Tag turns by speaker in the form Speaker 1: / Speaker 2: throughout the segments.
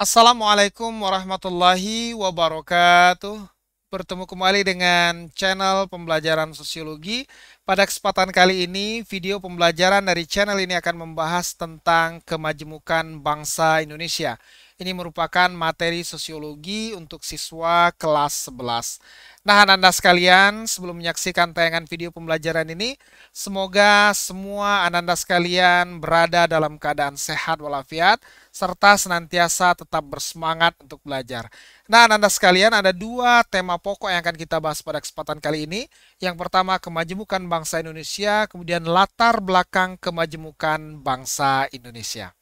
Speaker 1: Assalamualaikum warahmatullahi wabarakatuh. Bertemu kembali dengan channel pembelajaran sosiologi. Pada kesempatan kali ini, video pembelajaran dari channel ini akan membahas tentang kemajemukan bangsa Indonesia. Ini merupakan materi sosiologi untuk siswa kelas 11. Nah, Anda sekalian, sebelum menyaksikan tayangan video pembelajaran ini, semoga semua Anda sekalian berada dalam keadaan sehat walafiat, serta senantiasa tetap bersemangat untuk belajar. Nah, Anda sekalian, ada dua tema pokok yang akan kita bahas pada kesempatan kali ini. Yang pertama, kemajemukan bangsa Indonesia, kemudian latar belakang kemajemukan bangsa Indonesia.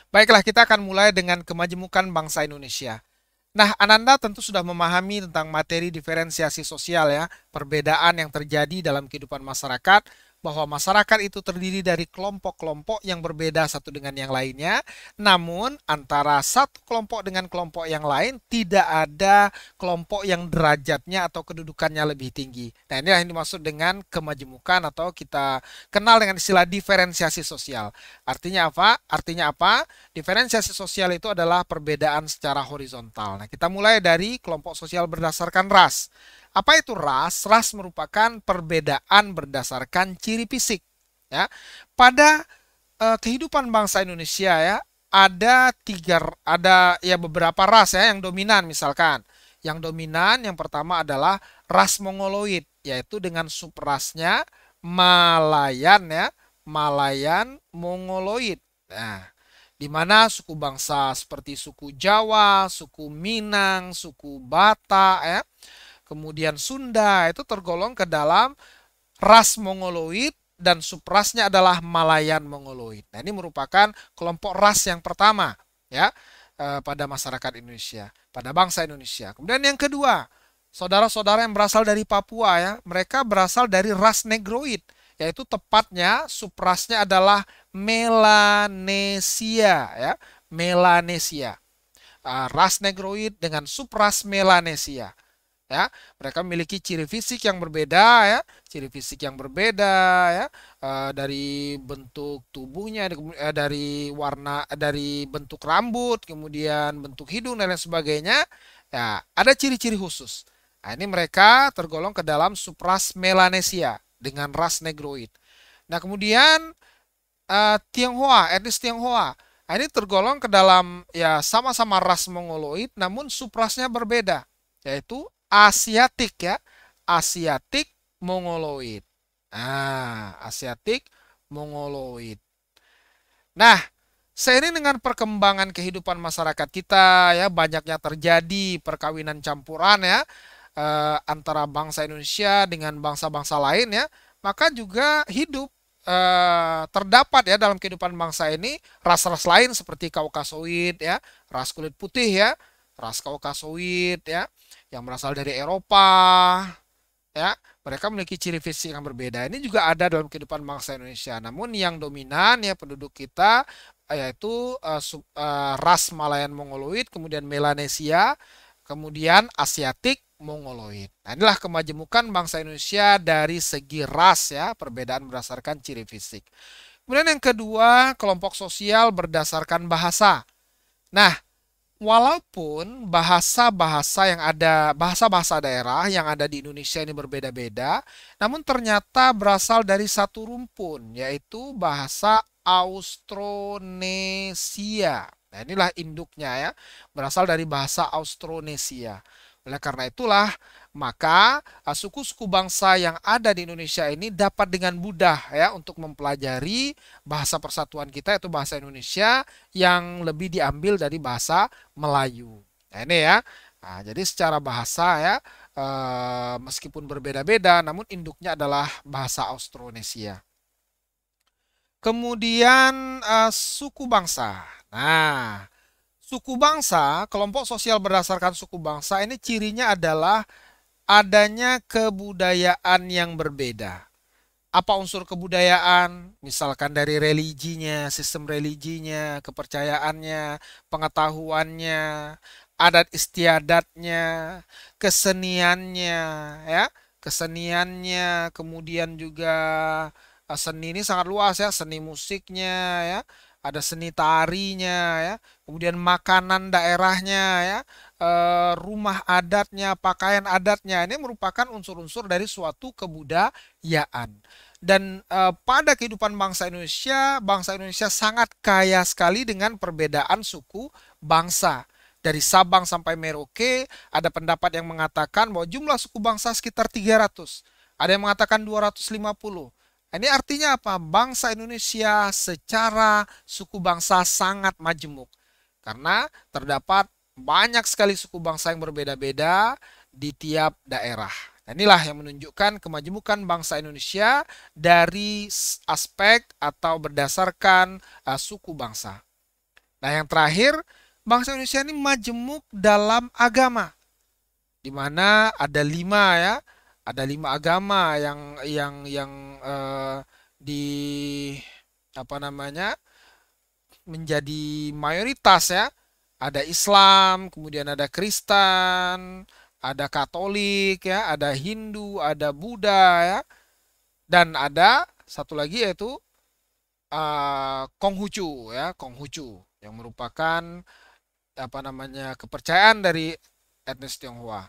Speaker 1: Baiklah, kita akan mulai dengan kemajemukan bangsa Indonesia. Nah, Ananda tentu sudah memahami tentang materi diferensiasi sosial ya, perbedaan yang terjadi dalam kehidupan masyarakat, bahwa masyarakat itu terdiri dari kelompok-kelompok yang berbeda satu dengan yang lainnya, namun antara satu kelompok dengan kelompok yang lain tidak ada kelompok yang derajatnya atau kedudukannya lebih tinggi. Nah, inilah yang dimaksud dengan kemajemukan atau kita kenal dengan istilah diferensiasi sosial. Artinya apa? Artinya apa? Diferensiasi sosial itu adalah perbedaan secara horizontal. Nah, kita mulai dari kelompok sosial berdasarkan ras. Apa itu ras? Ras merupakan perbedaan berdasarkan ciri fisik. Ya, pada kehidupan bangsa Indonesia ya ada ya beberapa ras ya yang dominan misalkan. Yang dominan yang pertama adalah ras Mongoloid, yaitu dengan subrasnya Malayan ya, Malayan Mongoloid. Nah, di mana suku bangsa seperti suku Jawa, suku Minang, suku Batak ya, kemudian Sunda itu tergolong ke dalam ras Mongoloid dan subrasnya adalah Malayan Mongoloid. Nah, ini merupakan kelompok ras yang pertama ya pada masyarakat Indonesia, pada bangsa Indonesia. Kemudian yang kedua, saudara-saudara yang berasal dari Papua ya, mereka berasal dari ras Negroid, yaitu tepatnya subrasnya adalah Melanesia ya, Melanesia. Ras Negroid dengan subras Melanesia ya, mereka memiliki ciri fisik yang berbeda ya, ciri fisik yang berbeda ya, dari bentuk tubuhnya, dari warna, dari bentuk rambut, kemudian bentuk hidung dan lain sebagainya. Ya, ada ciri-ciri khusus. Nah, ini mereka tergolong ke dalam subras Melanesia dengan ras Negroid. Nah, kemudian Tionghoa, etnis Tionghoa. Nah, ini tergolong ke dalam ya sama-sama ras Mongoloid namun suprasnya berbeda, yaitu Asiatik ya, Asiatik Mongoloid. Nah, Asiatik Mongoloid. Nah, seiring dengan perkembangan kehidupan masyarakat kita ya, banyaknya terjadi perkawinan campuran ya antara bangsa Indonesia dengan bangsa-bangsa lain ya, maka juga hidup terdapat ya dalam kehidupan bangsa ini ras-ras lain seperti Kaukasoid ya, ras kulit putih ya, ras Kaukasoid ya, yang berasal dari Eropa ya, mereka memiliki ciri fisik yang berbeda. Ini juga ada dalam kehidupan bangsa Indonesia. Namun yang dominan ya penduduk kita yaitu ras Malayan Mongoloid, kemudian Melanesia, kemudian Asiatik Mongoloid. Nah, inilah kemajemukan bangsa Indonesia dari segi ras ya, perbedaan berdasarkan ciri fisik. Kemudian yang kedua, kelompok sosial berdasarkan bahasa. Nah, walaupun bahasa-bahasa yang ada, bahasa-bahasa daerah yang ada di Indonesia ini berbeda-beda, namun ternyata berasal dari satu rumpun, yaitu bahasa Austronesia. Nah, inilah induknya ya, berasal dari bahasa Austronesia. Oleh karena itulah, maka suku-suku bangsa yang ada di Indonesia ini dapat dengan mudah ya untuk mempelajari bahasa persatuan kita, yaitu bahasa Indonesia yang lebih diambil dari bahasa Melayu. Nah, ini ya. Nah, jadi secara bahasa ya, meskipun berbeda-beda, namun induknya adalah bahasa Austronesia. Kemudian suku bangsa. Nah, suku bangsa, kelompok sosial berdasarkan suku bangsa ini cirinya adalah adanya kebudayaan yang berbeda. Apa unsur kebudayaan? Misalkan dari religinya, sistem religinya, kepercayaannya, pengetahuannya, adat istiadatnya, keseniannya, ya, keseniannya, kemudian juga seni ini sangat luas ya, seni musiknya, ya, ada seni tarinya ya, kemudian makanan daerahnya ya, rumah adatnya, pakaian adatnya, ini merupakan unsur-unsur dari suatu kebudayaan. Dan pada kehidupan bangsa Indonesia sangat kaya sekali dengan perbedaan suku bangsa. Dari Sabang sampai Merauke, ada pendapat yang mengatakan bahwa jumlah suku bangsa sekitar 300. Ada yang mengatakan 250. Ini artinya apa? Bangsa Indonesia secara suku bangsa sangat majemuk. Karena terdapat banyak sekali suku bangsa yang berbeda-beda di tiap daerah. Nah, inilah yang menunjukkan kemajemukan bangsa Indonesia dari aspek atau berdasarkan suku bangsa. Nah, yang terakhir, bangsa Indonesia ini majemuk dalam agama, di mana ada 5 ya, ada 5 agama yang di apa namanya menjadi mayoritas ya. Ada Islam, kemudian ada Kristen, ada Katolik ya, ada Hindu, ada Buddha ya, dan ada satu lagi yaitu Konghucu ya, Konghucu yang merupakan apa namanya kepercayaan dari etnis Tionghoa.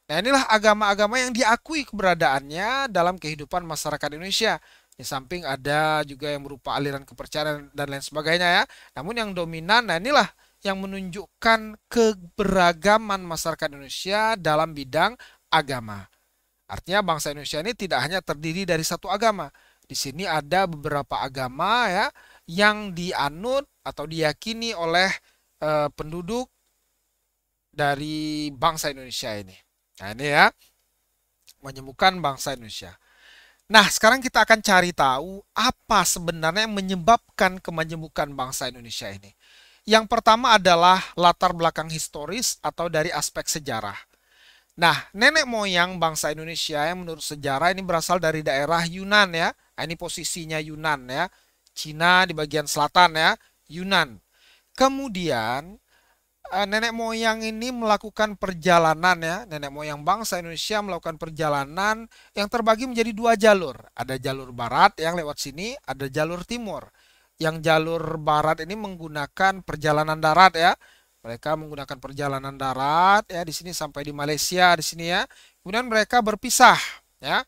Speaker 1: Nah, inilah agama-agama yang diakui keberadaannya dalam kehidupan masyarakat Indonesia. Di samping ada juga yang berupa aliran kepercayaan dan lain sebagainya ya. Namun yang dominan, nah inilah yang menunjukkan keberagaman masyarakat Indonesia dalam bidang agama. Artinya bangsa Indonesia ini tidak hanya terdiri dari satu agama. Di sini ada beberapa agama ya yang dianut atau diyakini oleh penduduk dari bangsa Indonesia ini. Nah, ini ya, menyembuhkan bangsa Indonesia. Nah, sekarang kita akan cari tahu apa sebenarnya yang menyebabkan kemajemukan bangsa Indonesia ini. Yang pertama adalah latar belakang historis atau dari aspek sejarah. Nah, nenek moyang bangsa Indonesia yang menurut sejarah ini berasal dari daerah Yunan ya. Nah, ini posisinya Yunan ya. Cina di bagian selatan ya, Yunan. Kemudian nenek moyang ini melakukan perjalanan ya, nenek moyang bangsa Indonesia melakukan perjalanan yang terbagi menjadi 2 jalur. Ada jalur barat yang lewat sini, ada jalur timur. Yang jalur barat ini menggunakan perjalanan darat ya. Mereka menggunakan perjalanan darat ya, di sini sampai di Malaysia di sini ya. Kemudian mereka berpisah ya.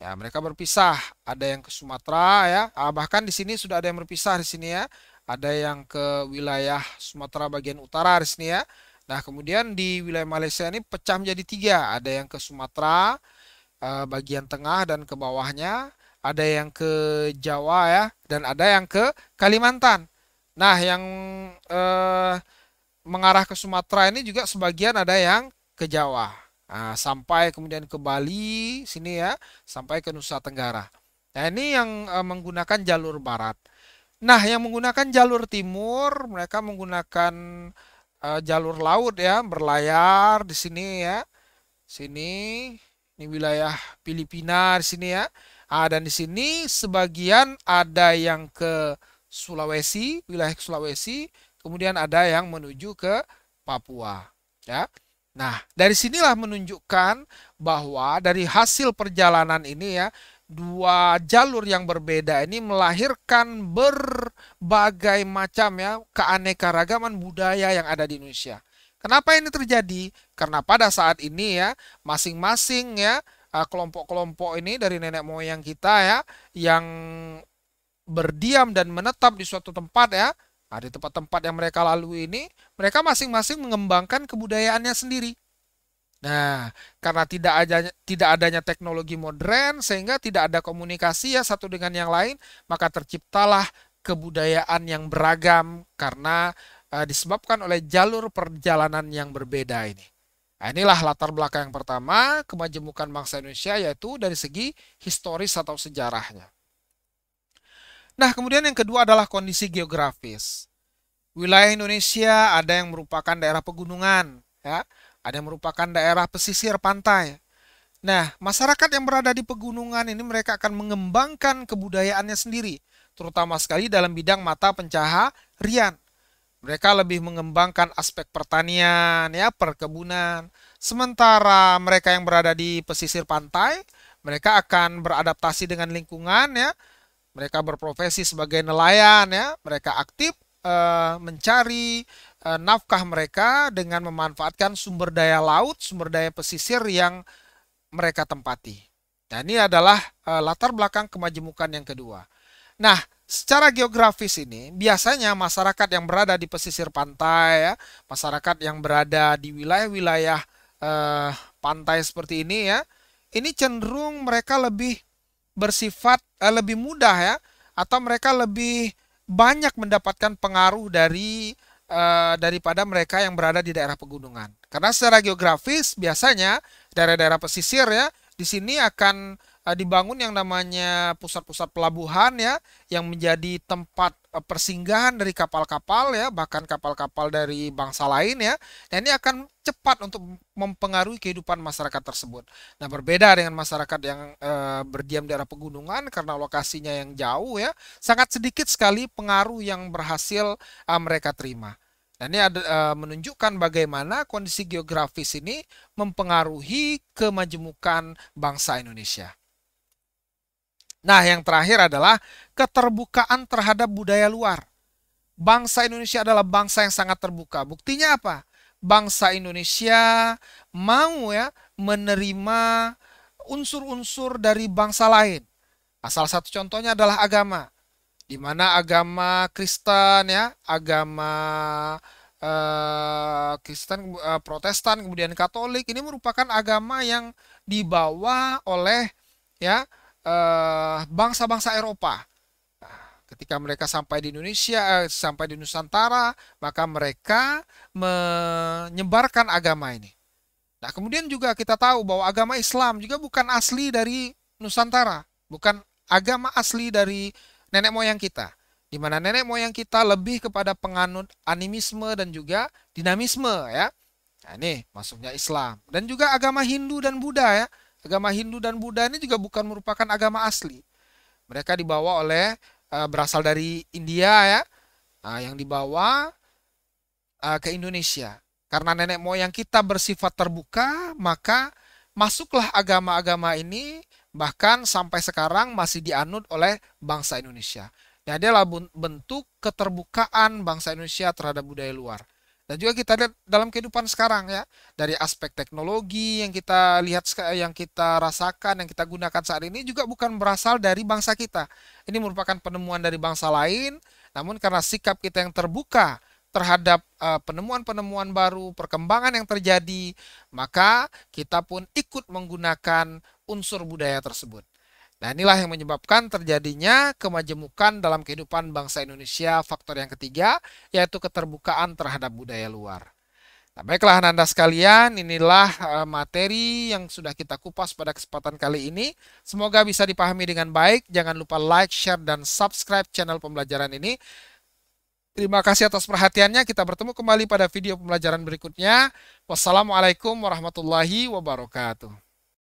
Speaker 1: Ya, mereka berpisah. Ada yang ke Sumatera ya. Bahkan di sini sudah ada yang berpisah di sini ya. Ada yang ke wilayah Sumatera bagian utara di sini ya. Nah, kemudian di wilayah Malaysia ini pecah menjadi 3. Ada yang ke Sumatera bagian tengah dan ke bawahnya. Ada yang ke Jawa ya. Dan ada yang ke Kalimantan. Nah, yang mengarah ke Sumatera ini juga sebagian ada yang ke Jawa. Nah, sampai kemudian ke Bali sini ya. Sampai ke Nusa Tenggara. Nah, ini yang menggunakan jalur barat. Nah, yang menggunakan jalur timur, mereka menggunakan jalur laut ya, berlayar di sini ya. Sini, ini wilayah Filipina di sini ya. Dan di sini sebagian ada yang ke Sulawesi, wilayah Sulawesi, kemudian ada yang menuju ke Papua ya. Nah, dari sinilah menunjukkan bahwa dari hasil perjalanan ini ya, 2 jalur yang berbeda ini melahirkan berbagai macam ya keanekaragaman budaya yang ada di Indonesia. Kenapa ini terjadi? Karena pada saat ini ya masing-masing ya kelompok-kelompok ini dari nenek moyang kita ya yang berdiam dan menetap di suatu tempat ya. Nah, di tempat-tempat yang mereka lalui ini, mereka masing-masing mengembangkan kebudayaannya sendiri. Nah, karena tidak adanya teknologi modern sehingga tidak ada komunikasi ya satu dengan yang lain, maka terciptalah kebudayaan yang beragam karena disebabkan oleh jalur perjalanan yang berbeda ini. Nah, inilah latar belakang yang pertama, kemajemukan bangsa Indonesia yaitu dari segi historis atau sejarahnya. Nah, kemudian yang kedua adalah kondisi geografis. Wilayah Indonesia ada yang merupakan daerah pegunungan, ya, ada yang merupakan daerah pesisir pantai. Nah, masyarakat yang berada di pegunungan ini mereka akan mengembangkan kebudayaannya sendiri, terutama sekali dalam bidang mata pencaharian. Mereka lebih mengembangkan aspek pertanian, ya, perkebunan. Sementara mereka yang berada di pesisir pantai, mereka akan beradaptasi dengan lingkungan, ya. Mereka berprofesi sebagai nelayan ya, mereka aktif mencari nafkah mereka dengan memanfaatkan sumber daya laut, sumber daya pesisir yang mereka tempati. Nah, ini adalah latar belakang kemajemukan yang kedua. Nah, secara geografis ini biasanya masyarakat yang berada di pesisir pantai, ya, masyarakat yang berada di wilayah-wilayah eh, pantai seperti ini, ya, ini cenderung mereka lebih bersifat lebih mudah, ya, atau mereka lebih banyak mendapatkan pengaruh daripada mereka yang berada di daerah pegunungan. Karena secara geografis biasanya daerah-daerah pesisir, ya, di sini akan dibangun yang namanya pusat-pusat pelabuhan, ya, yang menjadi tempat persinggahan dari kapal-kapal, ya, bahkan kapal-kapal dari bangsa lain, ya. Dan ini akan cepat untuk mempengaruhi kehidupan masyarakat tersebut. Nah, berbeda dengan masyarakat yang berdiam di daerah pegunungan karena lokasinya yang jauh, ya, sangat sedikit sekali pengaruh yang berhasil mereka terima. Dan ini menunjukkan bagaimana kondisi geografis ini mempengaruhi kemajemukan bangsa Indonesia. Nah, yang terakhir adalah keterbukaan terhadap budaya luar. Bangsa Indonesia adalah bangsa yang sangat terbuka. Buktinya apa? Bangsa Indonesia mau, ya, menerima unsur-unsur dari bangsa lain. Salah satu contohnya adalah agama, di mana agama Kristen, ya, agama Kristen, Protestan, kemudian Katolik ini merupakan agama yang dibawa oleh, ya, bangsa-bangsa Eropa. Ketika mereka sampai di Indonesia, sampai di Nusantara, maka mereka menyebarkan agama ini. Nah, kemudian juga kita tahu bahwa agama Islam juga bukan asli dari Nusantara, bukan agama asli dari nenek moyang kita, di mana nenek moyang kita lebih kepada penganut animisme dan juga dinamisme, ya. Nah, ini masuknya Islam dan juga agama Hindu dan Buddha, ya. Agama Hindu dan Buddha ini juga bukan merupakan agama asli. Mereka dibawa oleh berasal dari India, ya, yang dibawa ke Indonesia. Karena nenek moyang kita bersifat terbuka, maka masuklah agama-agama ini, bahkan sampai sekarang masih dianut oleh bangsa Indonesia. Nah, dia adalah bentuk keterbukaan bangsa Indonesia terhadap budaya luar. Dan juga kita lihat dalam kehidupan sekarang, ya, dari aspek teknologi yang kita lihat, yang kita rasakan, yang kita gunakan saat ini juga bukan berasal dari bangsa kita. Ini merupakan penemuan dari bangsa lain, namun karena sikap kita yang terbuka terhadap penemuan-penemuan baru, perkembangan yang terjadi, maka kita pun ikut menggunakan unsur budaya tersebut. Nah, inilah yang menyebabkan terjadinya kemajemukan dalam kehidupan bangsa Indonesia. Faktor yang ketiga, yaitu keterbukaan terhadap budaya luar. Nah, baiklah Anda sekalian, inilah materi yang sudah kita kupas pada kesempatan kali ini. Semoga bisa dipahami dengan baik. Jangan lupa like, share, dan subscribe channel pembelajaran ini. Terima kasih atas perhatiannya. Kita bertemu kembali pada video pembelajaran berikutnya. Wassalamualaikum warahmatullahi wabarakatuh.